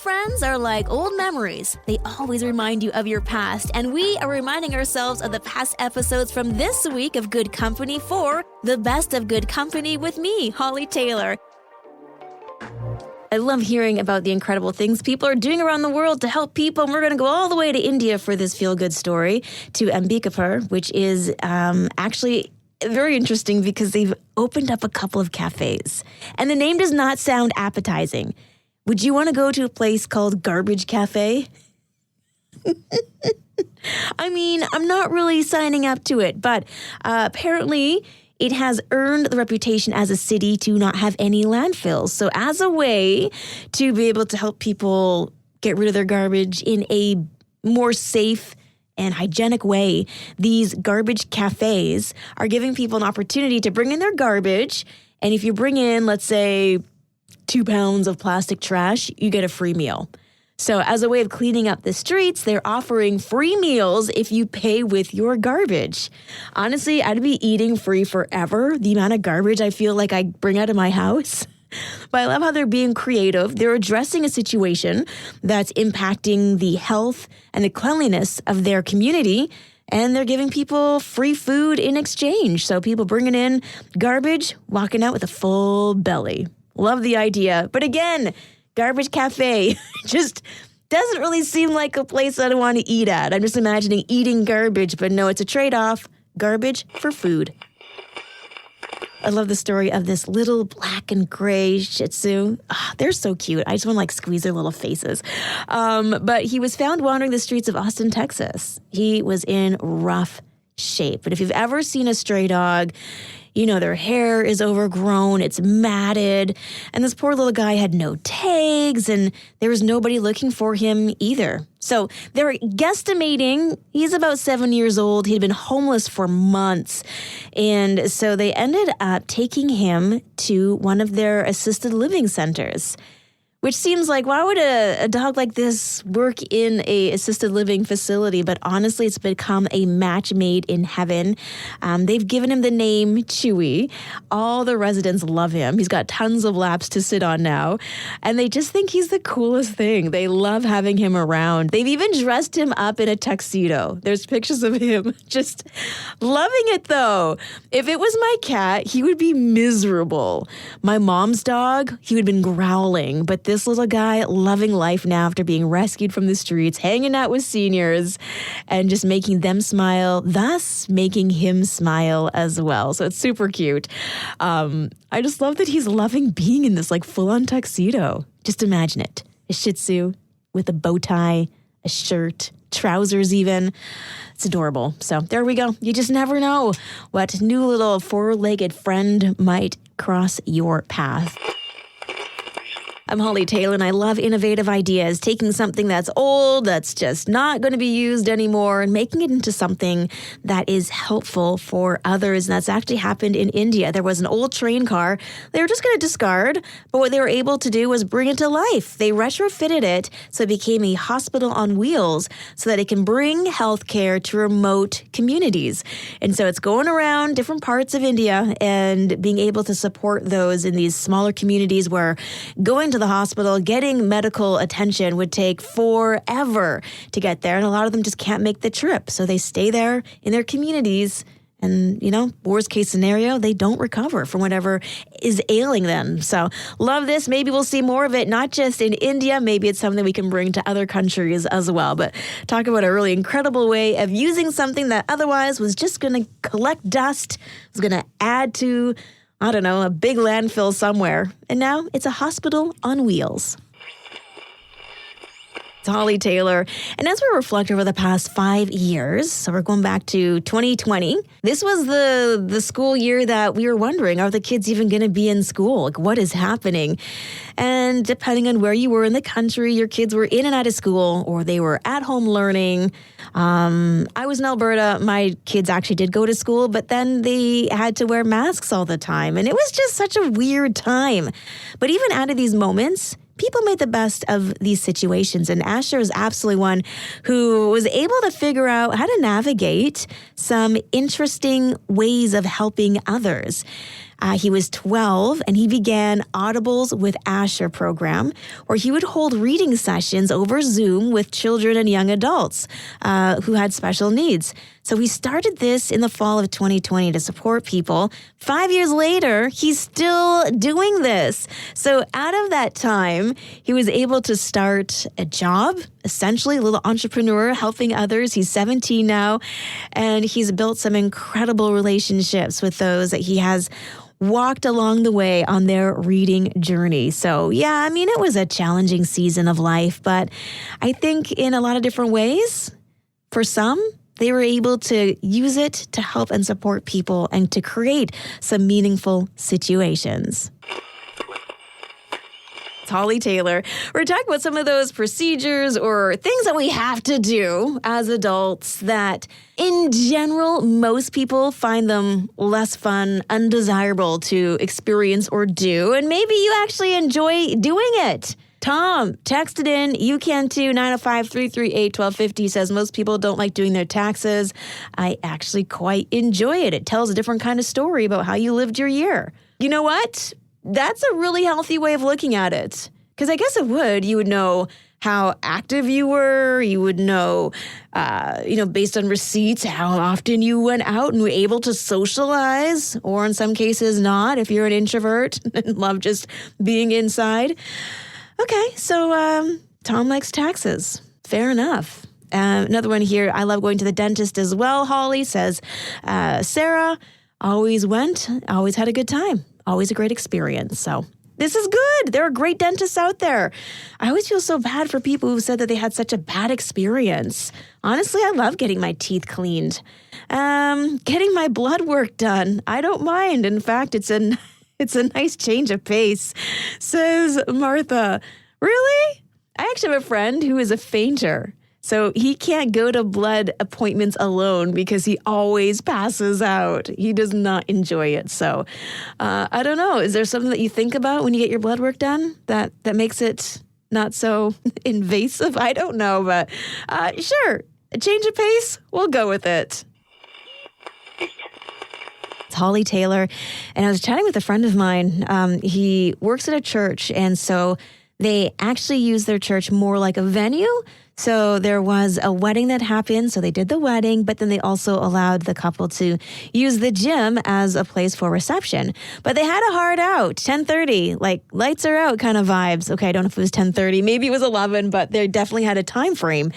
friends are like old memories. They always remind you of your past, and we are reminding ourselves of the past episodes from this week of Good Company for the best of Good Company with me, Hollie Taylor. I love hearing about the incredible things people are doing around the world to help people. And we're going to go all the way to India for this feel-good story, to Ambikapur, which is actually very interesting because they've opened up a couple of cafes. And the name does not sound appetizing. Would you want to go to a place called Garbage Cafe? I mean, I'm not really signing up to it, but apparently it has earned the reputation as a city to not have any landfills. So as a way to be able to help people get rid of their garbage in a more safe and hygienic way, these garbage cafes are giving people an opportunity to bring in their garbage. And if you bring in, let's say, 2 pounds of plastic trash, you get a free meal. So as a way of cleaning up the streets, they're offering free meals if you pay with your garbage. Honestly, I'd be eating free forever, the amount of garbage I feel like I bring out of my house. But I love how they're being creative. They're addressing a situation that's impacting the health and the cleanliness of their community, and they're giving people free food in exchange. So people bringing in garbage, walking out with a full belly. Love the idea. But again, Garbage Cafe just doesn't really seem like a place I'd want to eat at. I'm just imagining eating garbage, but no, it's a trade-off. Garbage for food. I love the story of this little black and gray Shih Tzu. Oh, they're so cute. I just want to squeeze their little faces. But he was found wandering the streets of Austin, Texas. He was in rough shape. But if you've ever seen a stray dog, you know, their hair is overgrown, it's matted, and this poor little guy had no tags, and there was nobody looking for him either. So they're guesstimating he's about 7 years old. He'd been homeless for months, and so they ended up taking him to one of their assisted living centers. Which seems like, why would a dog like this work in a assisted living facility? But honestly, it's become a match made in heaven. They've given him the name Chewy. All the residents love him. He's got tons of laps to sit on now. And they just think he's the coolest thing. They love having him around. They've even dressed him up in a tuxedo. There's pictures of him just loving it, though. If it was my cat, he would be miserable. My mom's dog, he would have been growling. But this little guy loving life now after being rescued from the streets, hanging out with seniors, and just making them smile, thus making him smile as well. So it's super cute. I just love that he's loving being in this full-on tuxedo. Just imagine it. A Shih Tzu with a bow tie, a shirt, trousers even. It's adorable. So there we go. You just never know what new little four-legged friend might cross your path. I'm Hollie Taylor, and I love innovative ideas, taking something that's old, that's just not going to be used anymore, and making it into something that is helpful for others. And that's actually happened in India. There was an old train car they were just going to discard, but what they were able to do was bring it to life. They retrofitted it so it became a hospital on wheels so that it can bring healthcare to remote communities. And so it's going around different parts of India and being able to support those in these smaller communities where going to the hospital, getting medical attention would take forever to get there. And a lot of them just can't make the trip. So they stay there in their communities. And, worst case scenario, they don't recover from whatever is ailing them. So love this. Maybe we'll see more of it, not just in India. Maybe it's something we can bring to other countries as well. But talk about a really incredible way of using something that otherwise was just going to collect dust, was going to add to a big landfill somewhere. And now it's a hospital on wheels. It's Hollie Taylor. And as we reflect over the past 5 years, so we're going back to 2020, this was the school year that we were wondering, are the kids even going to be in school? What is happening? And depending on where you were in the country, your kids were in and out of school, or they were at home learning. I was in Alberta. My kids actually did go to school, but then they had to wear masks all the time. And it was just such a weird time. But even out of these moments, people made the best of these situations, and Asher is absolutely one who was able to figure out how to navigate some interesting ways of helping others. He was 12 and he began Audibles with Asher program, where he would hold reading sessions over Zoom with children and young adults who had special needs. So he started this in the fall of 2020 to support people. 5 years later, he's still doing this. So out of that time, he was able to start a job, essentially a little entrepreneur helping others. He's 17 now, and he's built some incredible relationships with those that he has walked along the way on their reading journey. So yeah, I mean, it was a challenging season of life, but I think in a lot of different ways, for some, they were able to use it to help and support people and to create some meaningful situations. It's Hollie Taylor. We're talking about some of those procedures or things that we have to do as adults that, in general, most people find them less fun, undesirable to experience or do, and maybe you actually enjoy doing it. Tom texted in, you can too, 905-338-1250, says most people don't like doing their taxes. I actually quite enjoy it. It tells a different kind of story about how you lived your year. You know what? That's a really healthy way of looking at it. Because I guess it would. You would know how active you were. You would know, based on receipts, how often you went out and were able to socialize, or in some cases not, if you're an introvert and love just being inside. Okay, so Tom likes taxes. Fair enough. Another one here, I love going to the dentist as well, Holly says. Sarah, always went, always had a good time. Always a great experience. So this is good. There are great dentists out there. I always feel so bad for people who said that they had such a bad experience. Honestly, I love getting my teeth cleaned. Getting my blood work done. I don't mind. In fact, it's a nice change of pace, says Martha. Really? I actually have a friend who is a fainter. So he can't go to blood appointments alone because he always passes out. He does not enjoy it. So I don't know. Is there something that you think about when you get your blood work done that makes it not so invasive? I don't know, but sure. A change of pace, we'll go with it. It's Hollie Taylor. And I was chatting with a friend of mine. He works at a church, and so they actually use their church more like a venue. So there was a wedding that happened, so they did the wedding, but then they also allowed the couple to use the gym as a place for reception. But they had a hard out, 10:30, like lights are out kind of vibes. Okay, I don't know if it was 10:30, maybe it was 11, but they definitely had a time frame.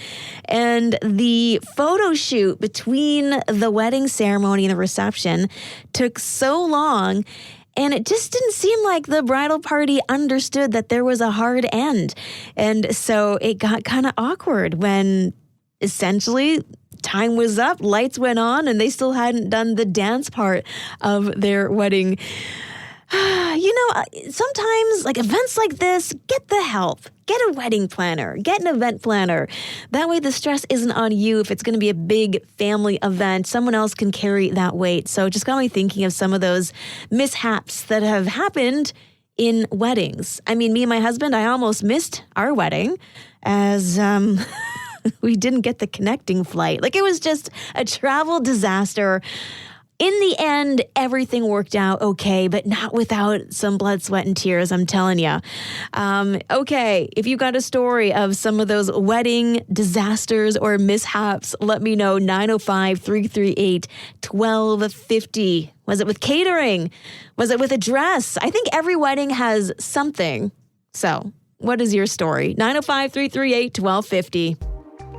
And the photo shoot between the wedding ceremony and the reception took so long. And it just didn't seem like the bridal party understood that there was a hard end. And so it got kind of awkward when essentially time was up, lights went on, and they still hadn't done the dance part of their wedding. Sometimes like events like this, get the help. Get a wedding planner. Get an event planner. That way the stress isn't on you. If it's going to be a big family event, someone else can carry that weight. So just got me thinking of some of those mishaps that have happened in weddings. I mean, me and my husband, I almost missed our wedding as we didn't get the connecting flight. Like it was just a travel disaster. In the end, everything worked out okay, but not without some blood, sweat, and tears, I'm telling you. Okay, if you got a story of some of those wedding disasters or mishaps, let me know, 905-338-1250. Was it with catering? Was it with a dress? I think every wedding has something. So, what is your story? 905-338-1250.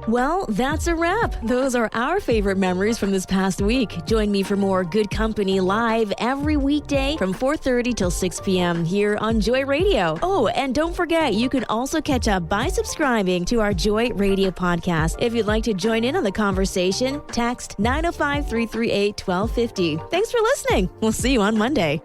Well, that's a wrap. Those are our favorite memories from this past week. Join me for more Good Company live every weekday from 4:30 till 6 p.m. here on Joy Radio. Oh, and don't forget, you can also catch up by subscribing to our Joy Radio podcast. If you'd like to join in on the conversation, text 905-338-1250. Thanks for listening. We'll see you on Monday.